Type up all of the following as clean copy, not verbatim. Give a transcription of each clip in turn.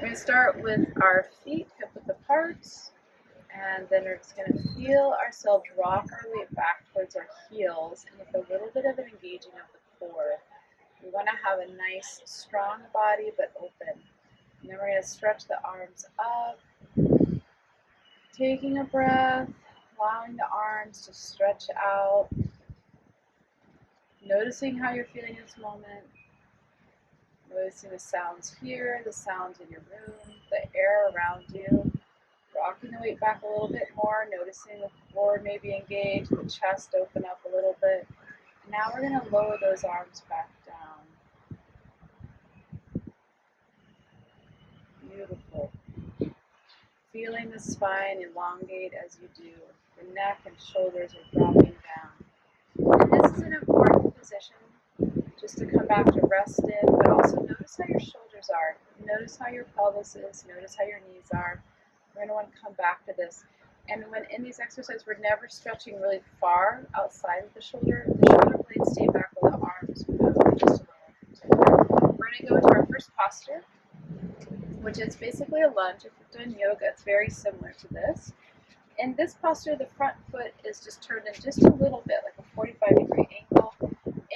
going to start with our feet hip width apart, and then we're just going to feel ourselves rock our way back towards our heels, and with a little bit of an engaging of the core. We want to have a nice, strong body, but open. And then we're going to stretch the arms up, taking a breath, allowing the arms to stretch out, noticing how you're feeling in this moment. Noticing the sounds here, the sounds in your room, the air around you. Rocking the weight back a little bit more, noticing the core maybe engaged, the chest open up a little bit. And now we're going to lower those arms back down. Beautiful. Feeling the spine elongate as you do. The neck and shoulders are dropping down. And this is an important position just to come back to rest in, but also notice how your shoulders are. Notice how your pelvis is. Notice how your knees are. We're going to want to come back to this. And when in these exercises, we're never stretching really far outside of the shoulder. The shoulder blades stay back while the arms move just a little. We're going to go into our first posture, which is basically a lunge. If you've done yoga, it's very similar to this. In this posture, the front foot is just turned in just a little bit, like a 45-degree angle.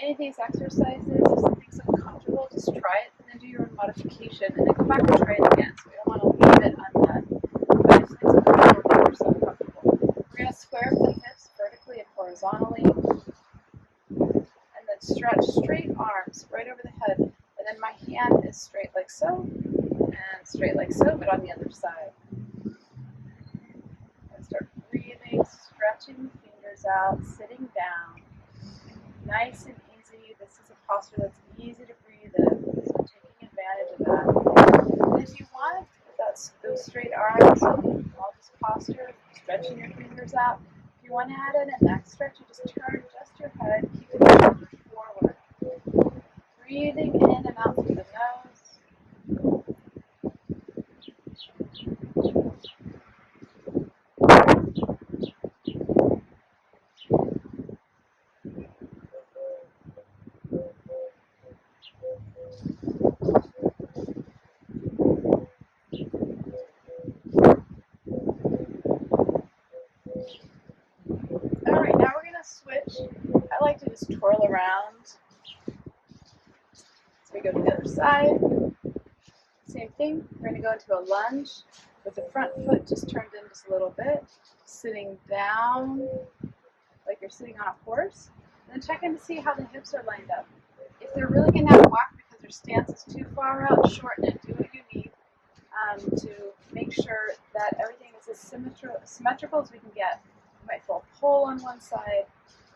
Any of these exercises, if something's uncomfortable, just try it and then do your own modification and then come back and try it again. So we don't want to leave it undone. But if it's uncomfortable, make yourself comfortable. We're going to square the hips vertically and horizontally. And then stretch straight arms right over the head. And then my hand is straight like so, and straight like so, but on the other side. And start breathing, stretching the fingers out, sitting down. Nice and easy. This is a posture that's easy to breathe in, so taking advantage of that. And if you want those straight arms, all this posture, stretching your fingers out. If you want to add in a neck stretch, you just turn just your head, keeping your shoulders forward. Breathing in and out through the nose. Alright, now we're going to switch. I like to just twirl around. So we go to the other side. Same thing. We're going to go into a lunge with the front foot just turned in just a little bit. Sitting down like you're sitting on a horse. And then check in to see how the hips are lined up. If they're really getting out of whack because their stance is too far out, shorten it. Do what you need to make sure that everything is as symmetrical as we can get. You might feel a pull on one side.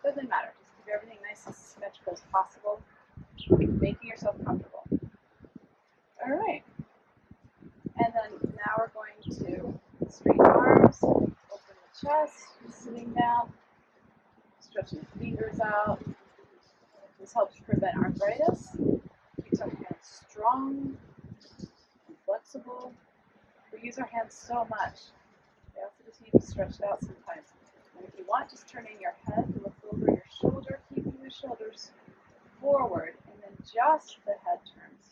Doesn't matter. Just keep everything nice and symmetrical as possible. Making yourself comfortable. Alright. And then now we're going to straighten arms, open the chest, sitting down, stretching the fingers out. This helps prevent arthritis. Keeps our hands strong and flexible. We use our hands so much. They also just need to be stretched out sometimes. And if you want, just turning your head, look over your shoulder, keeping the shoulders forward, and then just the head turns.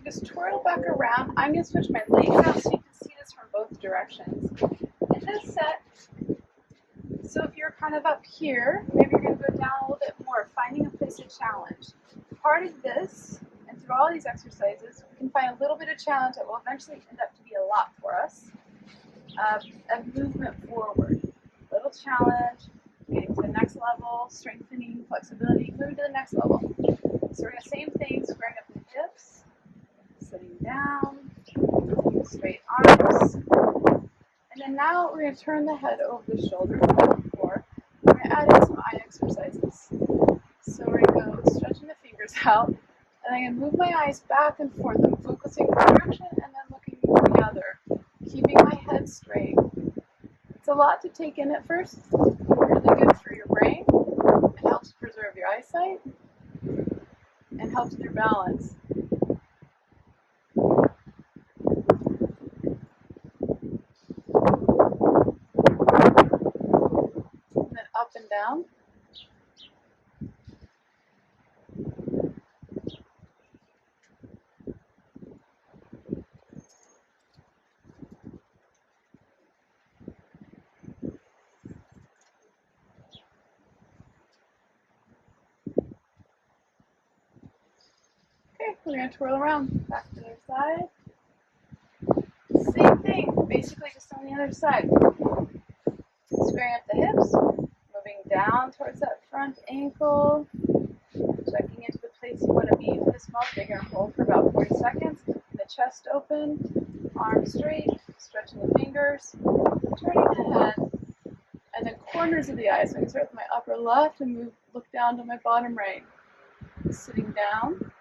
Just twirl back around. I'm going to switch my legs out so you can see this from both directions. In this set, so if you're kind of up here, maybe you're going to go down a little bit more, finding a place of challenge. Part of this, and through all these exercises, we can find a little bit of challenge that will eventually end up to be a lot for us. A movement forward. Little challenge, getting to the next level, strengthening, flexibility, moving to the next level. So we're going to same thing, squaring up the hips. Sitting down, straight arms, and then now we're going to turn the head over the shoulder on the floor. We're going to add in some eye exercises. So we're going to go stretching the fingers out, And I'm going to move my eyes back and forth. I'm focusing one direction and then looking the other, keeping my head straight. It's a lot to take in at first. Really good for your brain. It helps preserve your eyesight and helps with your balance. And then up and down. Okay, we're going to twirl around. Back to the other side. Same thing, basically just on the other side. Squaring up the hips, moving down towards that front ankle, checking into the place you want to be for this moment. You're going to hold for about 40 seconds. The chest open, arms straight, stretching the fingers, turning the head, and then corners of the eyes. So I'm going to start with my upper left and look down to my bottom right. Sitting down,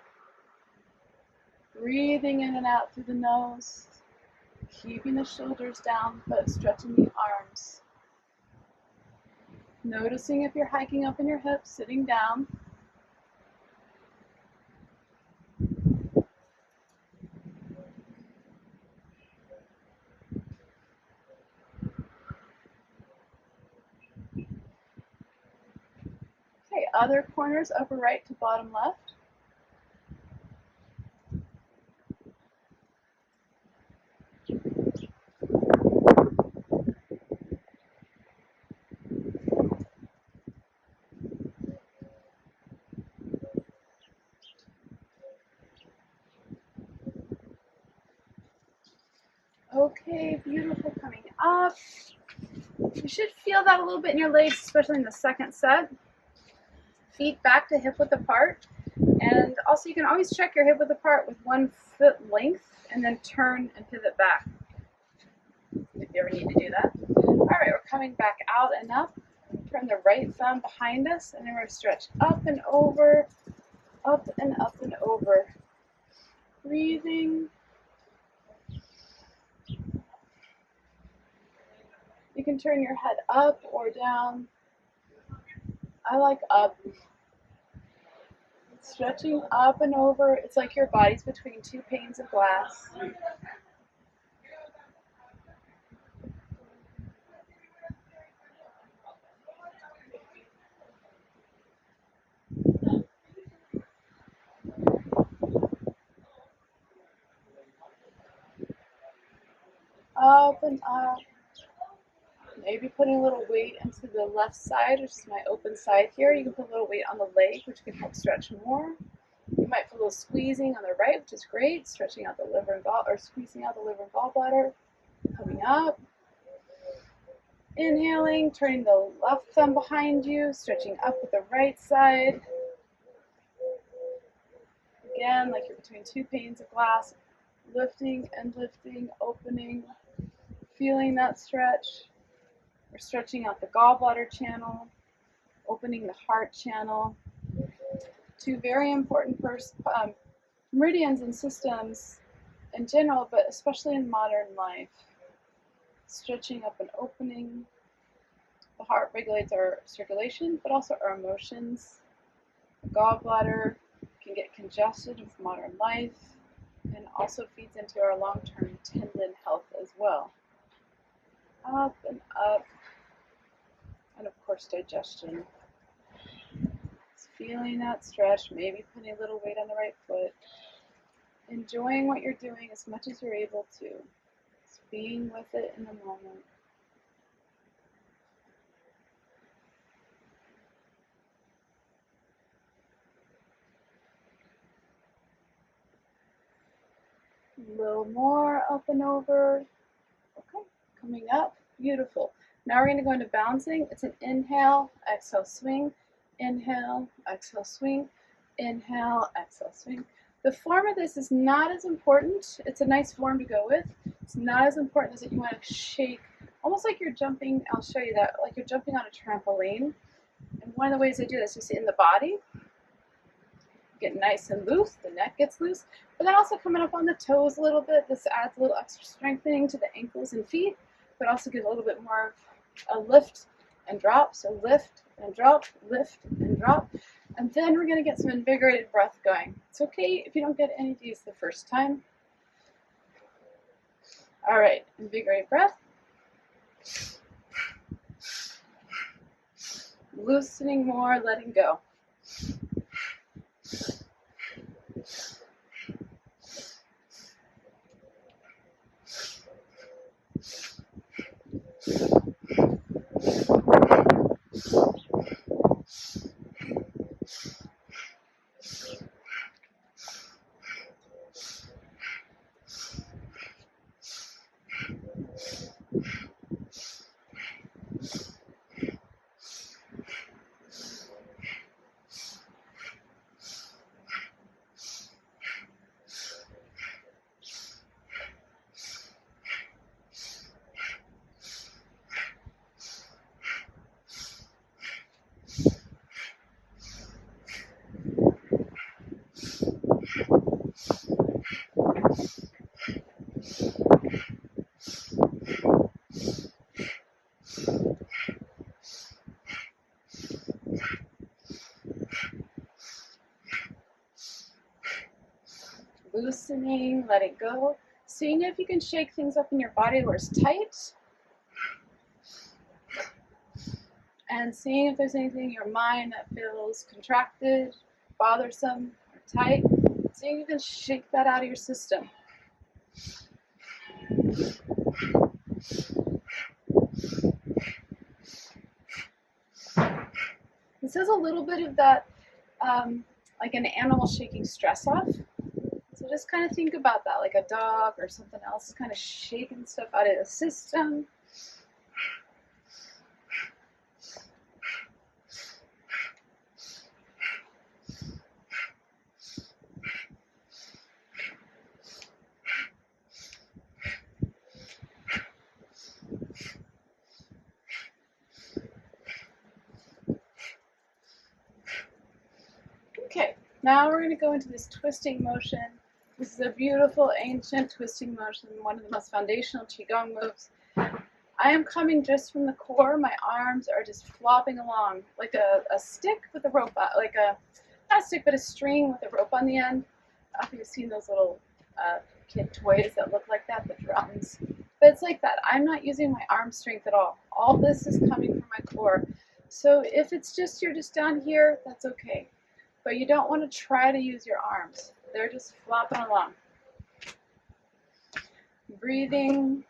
breathing in and out through the nose, keeping the shoulders down but stretching the arms. Noticing if you're hiking up in your hips, sitting down. Okay, other corners, upper right to bottom left. Okay, beautiful, coming up. You should feel that a little bit in your legs, especially in the second set. Feet back to hip width apart. And also you can always check your hip width apart with 1 foot length and then turn and pivot back if you ever need to do that. All right, we're coming back out and up. Turn the right thumb behind us and then we're going to stretch up and over, up and up and over. Breathing. You can turn your head up or down. I like up. Stretching up and over. It's like your body's between 2 panes of glass. Up and up. Maybe putting a little weight into the left side, which is my open side here. You can put a little weight on the leg, which can help stretch more. You might feel a little squeezing on the right, which is great. Stretching out the liver and squeezing out the liver and gallbladder. Coming up. Inhaling, turning the left thumb behind you, stretching up with the right side. Again, like you're between 2 panes of glass. Lifting and lifting, opening, feeling that stretch. We're stretching out the gallbladder channel, opening the heart channel. 2 very important meridians and systems in general, but especially in modern life. Stretching up and opening. The heart regulates our circulation, but also our emotions. The gallbladder can get congested with modern life and also feeds into our long-term tendon health as well. Up and up. And of course, digestion. Just feeling that stretch, maybe putting a little weight on the right foot. Enjoying what you're doing as much as you're able to. Just being with it in the moment. A little more up and over. Okay, coming up. Beautiful. Now we're going to go into bouncing. It's an inhale, exhale, swing. Inhale, exhale, swing. Inhale, exhale, swing. The form of this is not as important. It's a nice form to go with. It's not as important as that you want to shake, almost like you're jumping. I'll show you that, like you're jumping on a trampoline. And one of the ways I do this is in the body. get nice and loose, the neck gets loose, but then also coming up on the toes a little bit. This adds a little extra strengthening to the ankles and feet, but also gives a little bit more of a lift and drop. So lift and drop, lift and drop. And then we're going to get some invigorated breath going. It's okay if you don't get any of these the first time. All right, invigorated breath. Loosening more, letting go. Loosening, let it go. Seeing if you can shake things up in your body where it's tight. And seeing if there's anything in your mind that feels contracted, bothersome, or tight. Seeing if you can shake that out of your system. This has a little bit of that, like an animal shaking stress off. So just kind of think about that, like a dog or something else, kind of shaking stuff out of the system. Okay, now we're going to go into this twisting motion. This is a beautiful ancient twisting motion, one of the most foundational Qigong moves. I am coming just from the core. My arms are just flopping along like a stick with a rope, like not a stick, but a string with a rope on the end. I don't know if you've seen those little kid toys that look like that, the drums. But it's like that. I'm not using my arm strength at all. All this is coming from my core. So if it's just you're just down here, that's okay. But you don't want to try to use your arms. They're just flopping along. Breathing.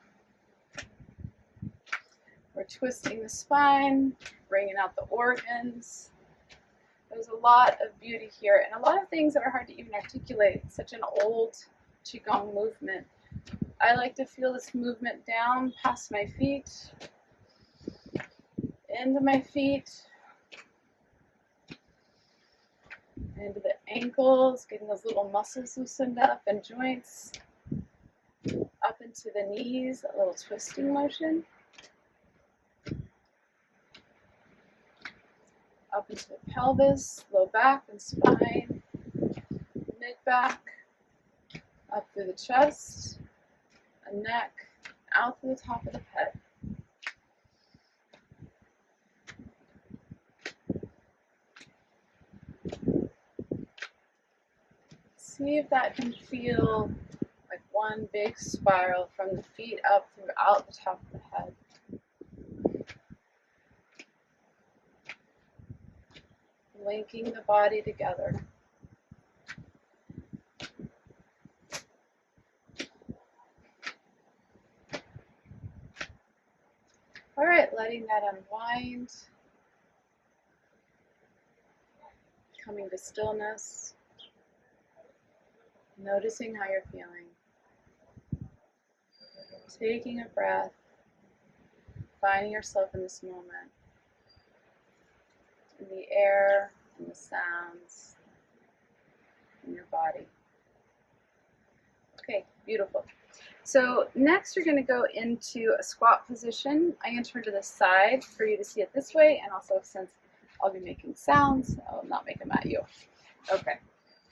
We're twisting the spine, bringing out the organs. There's a lot of beauty here and a lot of things that are hard to even articulate. It's such an old Qigong movement. I like to feel this movement down past my feet, into my feet, into the ankles, getting those little muscles loosened up and joints, up into the knees, that little twisting motion, up into the pelvis, low back and spine, mid-back, up through the chest, the neck, out through the top of the head. See if that can feel like one big spiral from the feet up throughout the top of the head. Linking the body together. All right, letting that unwind. Coming to stillness. Noticing how you're feeling. Taking a breath. Finding yourself in this moment. In the air, in the sounds, in your body. Okay, beautiful. So next you're going to go into a squat position. I'm going to turn to the side for you to see it this way, and also since I'll be making sounds, I'll not make them at you. Okay,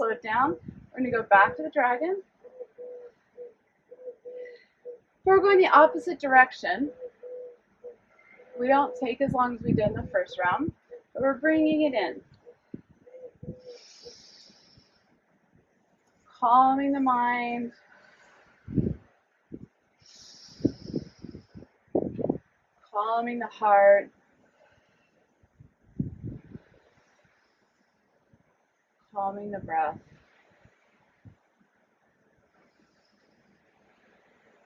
slow it down. We're going to go back to the dragon. We're going the opposite direction. We don't take as long as we did in the first round, but we're bringing it in. Calming the mind. Calming the heart. Calming the breath.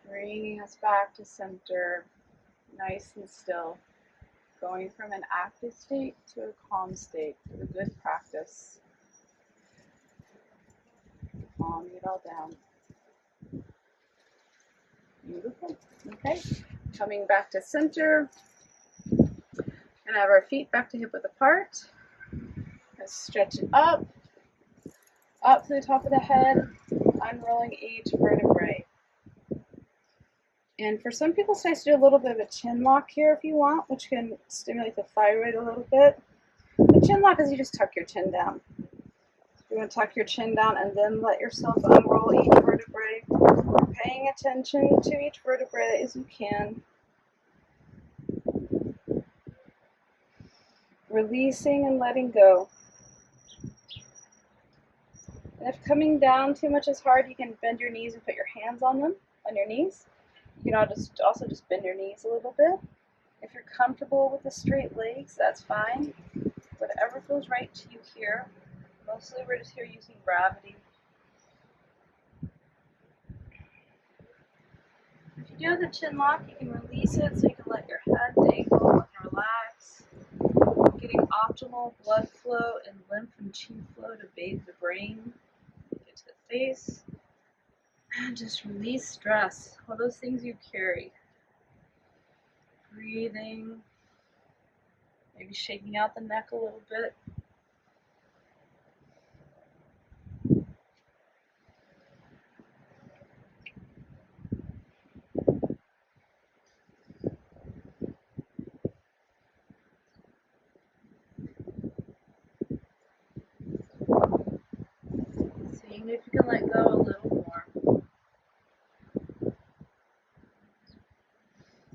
Bringing us back to center, nice and still. Going from an active state to a calm state with a good practice. Calming it all down. Beautiful. Okay. Coming back to center. And have our feet back to hip width apart. Let's stretch it up to the top of the head, unrolling each vertebrae. And for some people, it's nice to do a little bit of a chin lock here if you want, which can stimulate the thyroid a little bit. The chin lock is you just tuck your chin down. You're going to tuck your chin down and then let yourself unroll each vertebrae, paying attention to each vertebrae as you can. Releasing and letting go. And if coming down too much is hard, you can bend your knees and put your hands on them, on your knees. You can also just bend your knees a little bit. If you're comfortable with the straight legs, that's fine. Whatever feels right to you here. Mostly we're just here using gravity. If you do have the chin lock, you can release it so you can let your head dangle and relax. Getting optimal blood flow and lymph and chi flow to bathe the brain, get to the face. And just release stress, all those things you carry. Breathing, maybe shaking out the neck a little bit. Seeing if you can let go a little more.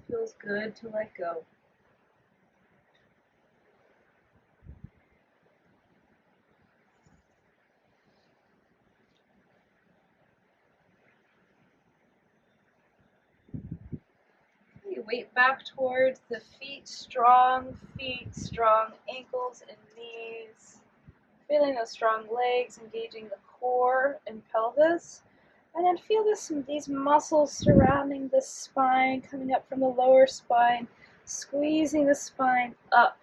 Feels good to let go. You weight back towards the feet, strong ankles and knees. Feeling those strong legs, engaging the core and pelvis. And then feel these muscles surrounding the spine, coming up from the lower spine, squeezing the spine up.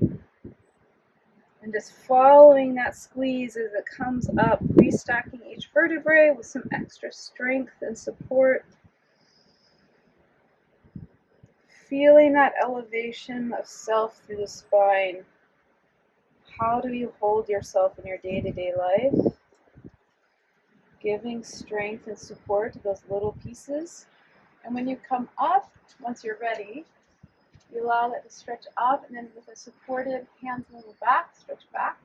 And just following that squeeze as it comes up, restacking each vertebrae with some extra strength and support. Feeling that elevation of self through the spine. How do you hold yourself in your day-to-day life? Giving strength and support to those little pieces. And when you come up, once you're ready, you allow that to stretch up, and then with a supported hands on the back, stretch back.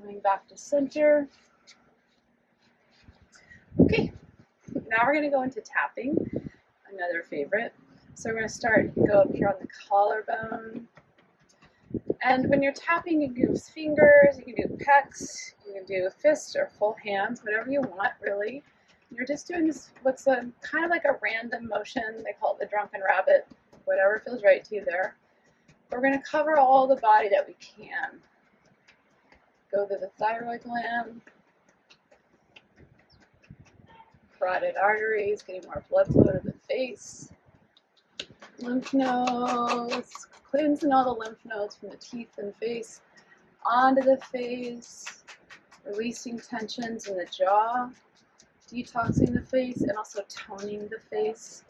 Coming back to center. Okay, now we're going to go into tapping, another favorite. So we're going to start, you go up here on the collarbone. And when you're tapping, you can use fingers, you can do pecs, you can do fists or full hands, whatever you want, really. You're just doing this, what's kind of like a random motion. They call it the drunken rabbit, whatever feels right to you there. We're going to cover all the body that we can. Go to the thyroid gland, carotid arteries, getting more blood flow to the face, lymph nodes, cleansing all the lymph nodes from the teeth and face onto the face, releasing tensions in the jaw, detoxing the face, and also toning the face,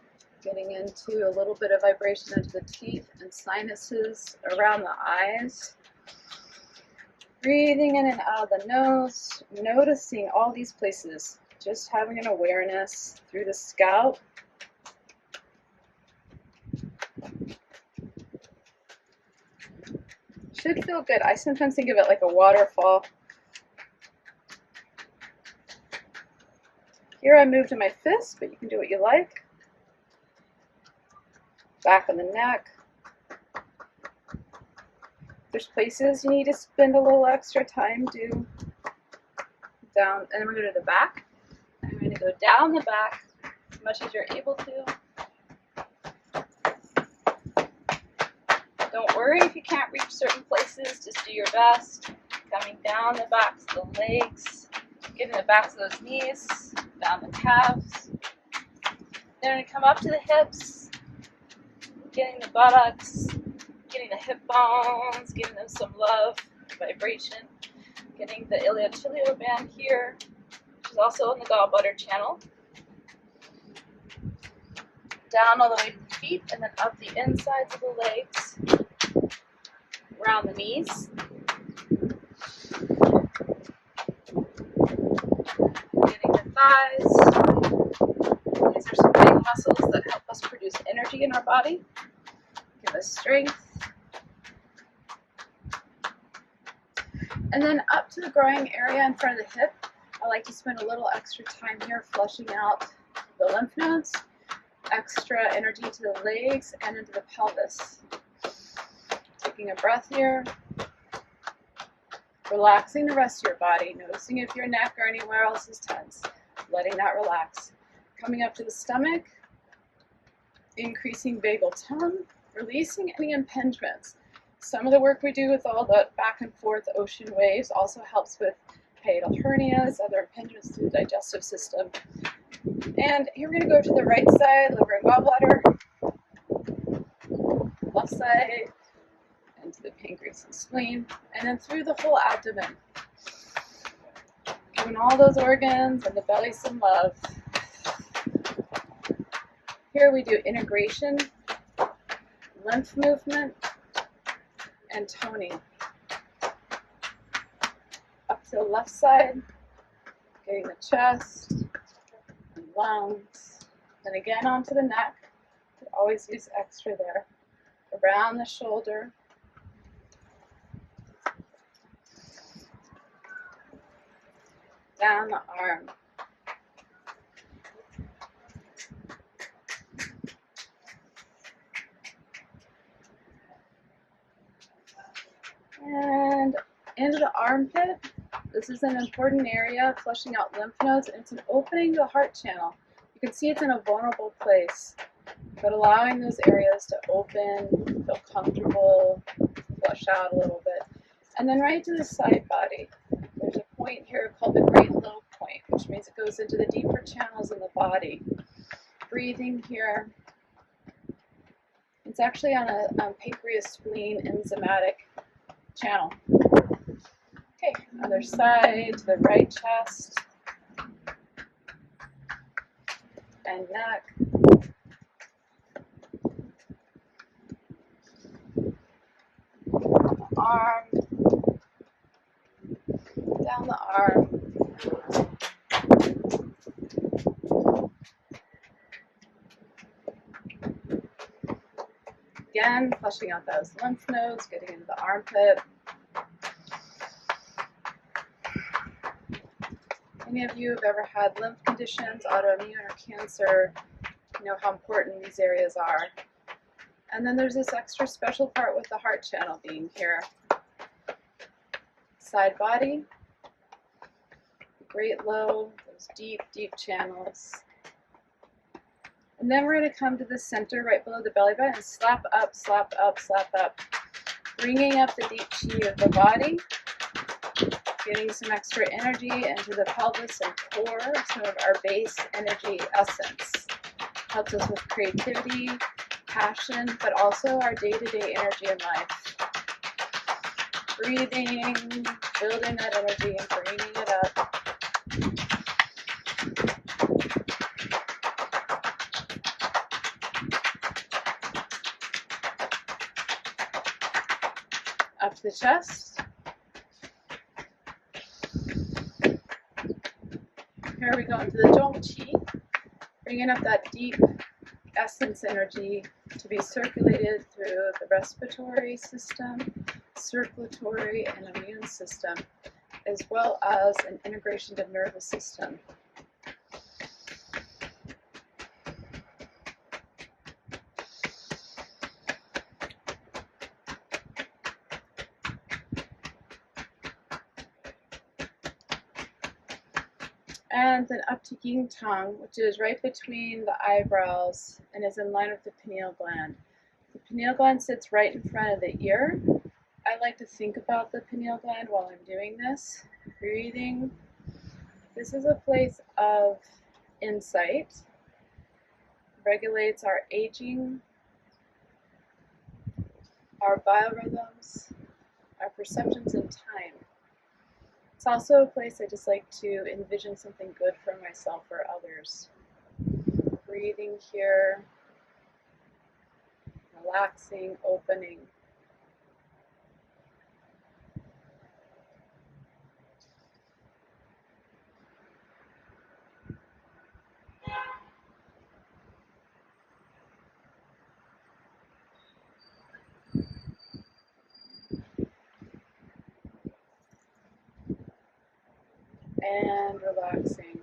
getting into a little bit of vibration into the teeth and sinuses around the eyes. Breathing in and out of the nose, noticing all these places, just having an awareness through the scalp. should feel good. I sometimes think of it like a waterfall. Here I move to my fist, but you can do what you like. Back of the neck. If there's places you need to spend a little extra time, do down, and then we're going to do the back. I'm going to go down the back as much as you're able to. Don't worry if you can't reach certain places, just do your best. Coming down the backs of the legs, getting the backs of those knees, down the calves. Then we're going to come up to the hips, getting the buttocks, getting the hip bones, giving them some love, vibration, getting the iliotibial band here, which is also in the gallbladder channel. Down all the way to the feet, and then up the insides of the legs, around the knees. Getting the thighs. These are some big muscles that help us produce energy in our body, give us strength. And then up to the growing area in front of the hip, I like to spend a little extra time here flushing out the lymph nodes, extra energy to the legs and into the pelvis. Taking a breath here, relaxing the rest of your body, noticing if your neck or anywhere else is tense, letting that relax. Coming up to the stomach, increasing vagal tone, releasing any impingements. Some of the work we do with all the back and forth ocean waves also helps with hiatal hernias, other impingements to the digestive system. And here we're going to go to the right side, liver and gallbladder, left side, into the pancreas and spleen, and then through the whole abdomen. Giving all those organs and the belly some love. Here we do integration, lymph movement, and toning. Up to the left side, getting the chest and lungs, and again onto the neck. You always use extra there. Around the shoulder, down the arm. And into the armpit. This is an important area, flushing out lymph nodes, and it's an opening to the heart channel. You can see it's in a vulnerable place, but allowing those areas to open, feel comfortable, flush out a little bit. And then right to the side body. There's a point here called the great low point, which means it goes into the deeper channels in the body. Breathing here. It's actually on a pancreas spleen enzymatic channel. Okay, other side to the right chest and neck. Arm, down the arm. Again, flushing out those lymph nodes, getting into the armpit. Any of you have ever had lymph conditions, autoimmune or cancer, you know how important these areas are. And then there's this extra special part with the heart channel being here. Side body, great low, those deep, deep channels. And then we're going to come to the center right below the belly button and slap up, slap up, slap up. Bringing up the deep chi of the body, getting some extra energy into the pelvis and core, some of our base energy essence. Helps us with creativity, passion, but also our day-to-day energy in life. Breathing, building that energy and bringing it up. Up to the chest. Here we go into the Zhong Qi, bringing up that deep essence energy to be circulated through the respiratory system, circulatory and immune system, as well as an integration to nervous system. And then up to yin tongue, which is right between the eyebrows and is in line with the pineal gland. The pineal gland sits right in front of the ear. I like to think about the pineal gland while I'm doing this. Breathing. This is a place of insight. Regulates our aging, our biorhythms, our perceptions in time. It's also a place I just like to envision something good for myself or others. Breathing here, relaxing, opening. And relaxing.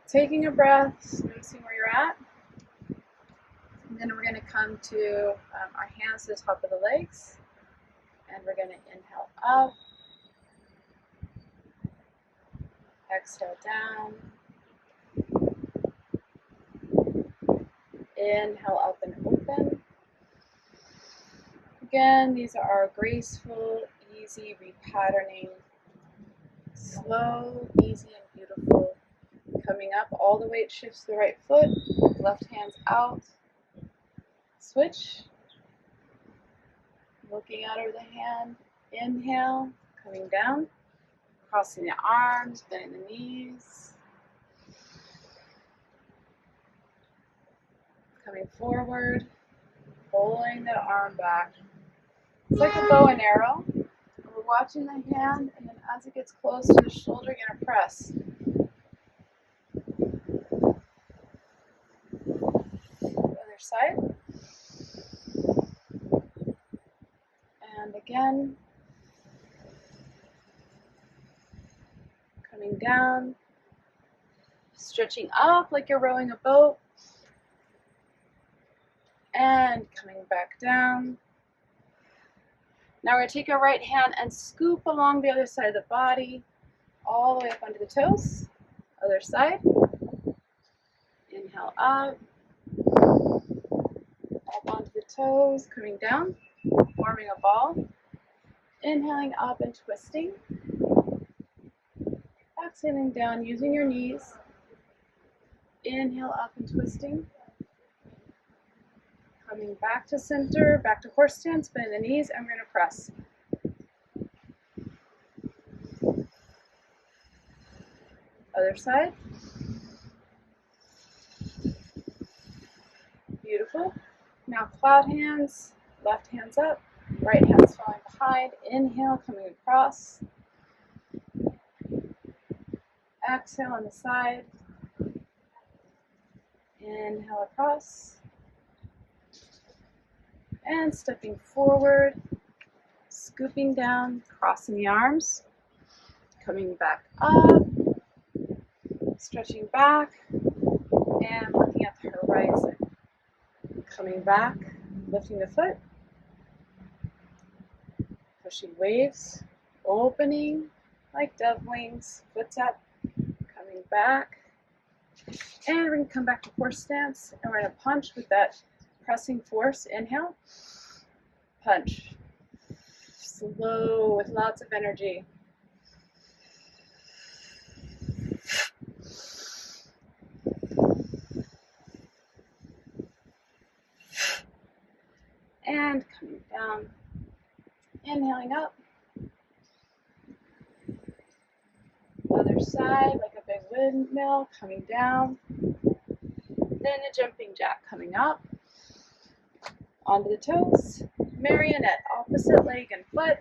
Taking a breath, noticing where you're at. And then we're going to come to our hands to the top of the legs. And we're going to inhale up. Exhale down. Inhale up and open. Again, these are our graceful, easy repatterning. Slow, easy, and beautiful. Coming up, all the weight shifts to the right foot. Left hand's out. Switch. Looking out over the hand. Inhale, coming down. Crossing the arms, bending the knees. Coming forward. Pulling the arm back. It's like a bow and arrow. We're watching the hand, and then as it gets close to the shoulder, you're going to press. Other side. And again. Coming down. Stretching up like you're rowing a boat. And coming back down. Now we're going to take our right hand and scoop along the other side of the body, all the way up onto the toes. Other side. Inhale up. Up onto the toes, coming down, forming a ball. Inhaling up and twisting. Exhaling down, using your knees. Inhale up and twisting. Coming back to center, back to horse stance, bend the knees, and we're going to press. Other side. Beautiful. Now cloud hands, left hand's up, right hand's falling behind. Inhale, coming across. Exhale on the side. Inhale across. And stepping forward, scooping down, crossing the arms, coming back up, stretching back, and looking at the horizon. Coming back, lifting the foot, pushing waves, opening like dove wings, foot's up, coming back, and we're going to come back to horse stance, and we're going to punch with that pressing force. Inhale, punch, slow with lots of energy. And coming down, inhaling up, other side like a big windmill, coming down, then a jumping jack coming up. Onto the toes, marionette, opposite leg and foot.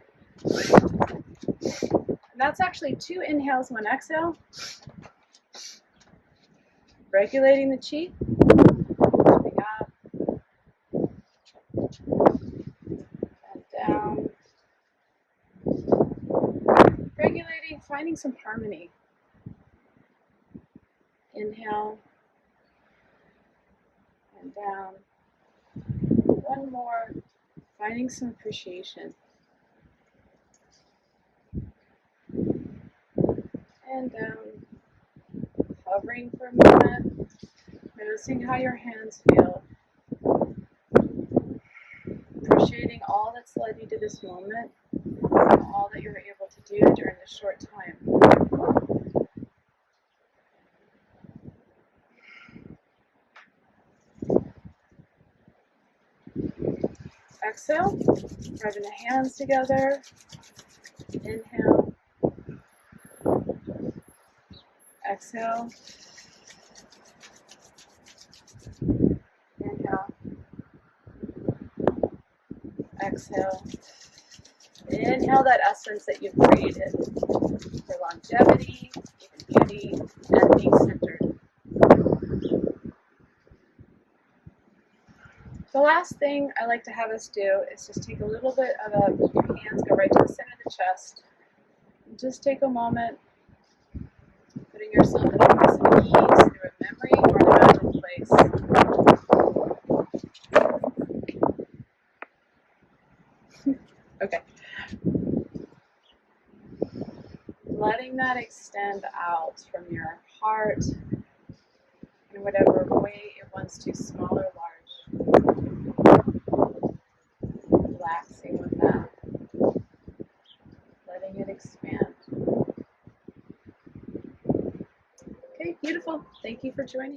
And that's actually 2 inhales, 1 exhale. Regulating the chi. Coming up. And down. really finding some harmony. Inhale and down. One more, finding some appreciation. And down, hovering for a moment, noticing how your hands feel. Appreciating all that's led you to this moment, and all that you're able to do during this short time. Exhale, rubbing the hands together. Inhale. Exhale. Inhale. Exhale. Inhale that essence that you've created for longevity, even beauty, and being centered. The last thing I like to have us do is just take a little bit of your hands, go right to the center of the chest. And just take a moment, putting yourself in a place of ease through a memory or an imagined place. Okay. Letting that extend out from your heart in whatever way it wants to, small or large. Relaxing with that. Letting it expand. Okay, beautiful. Thank you for joining me.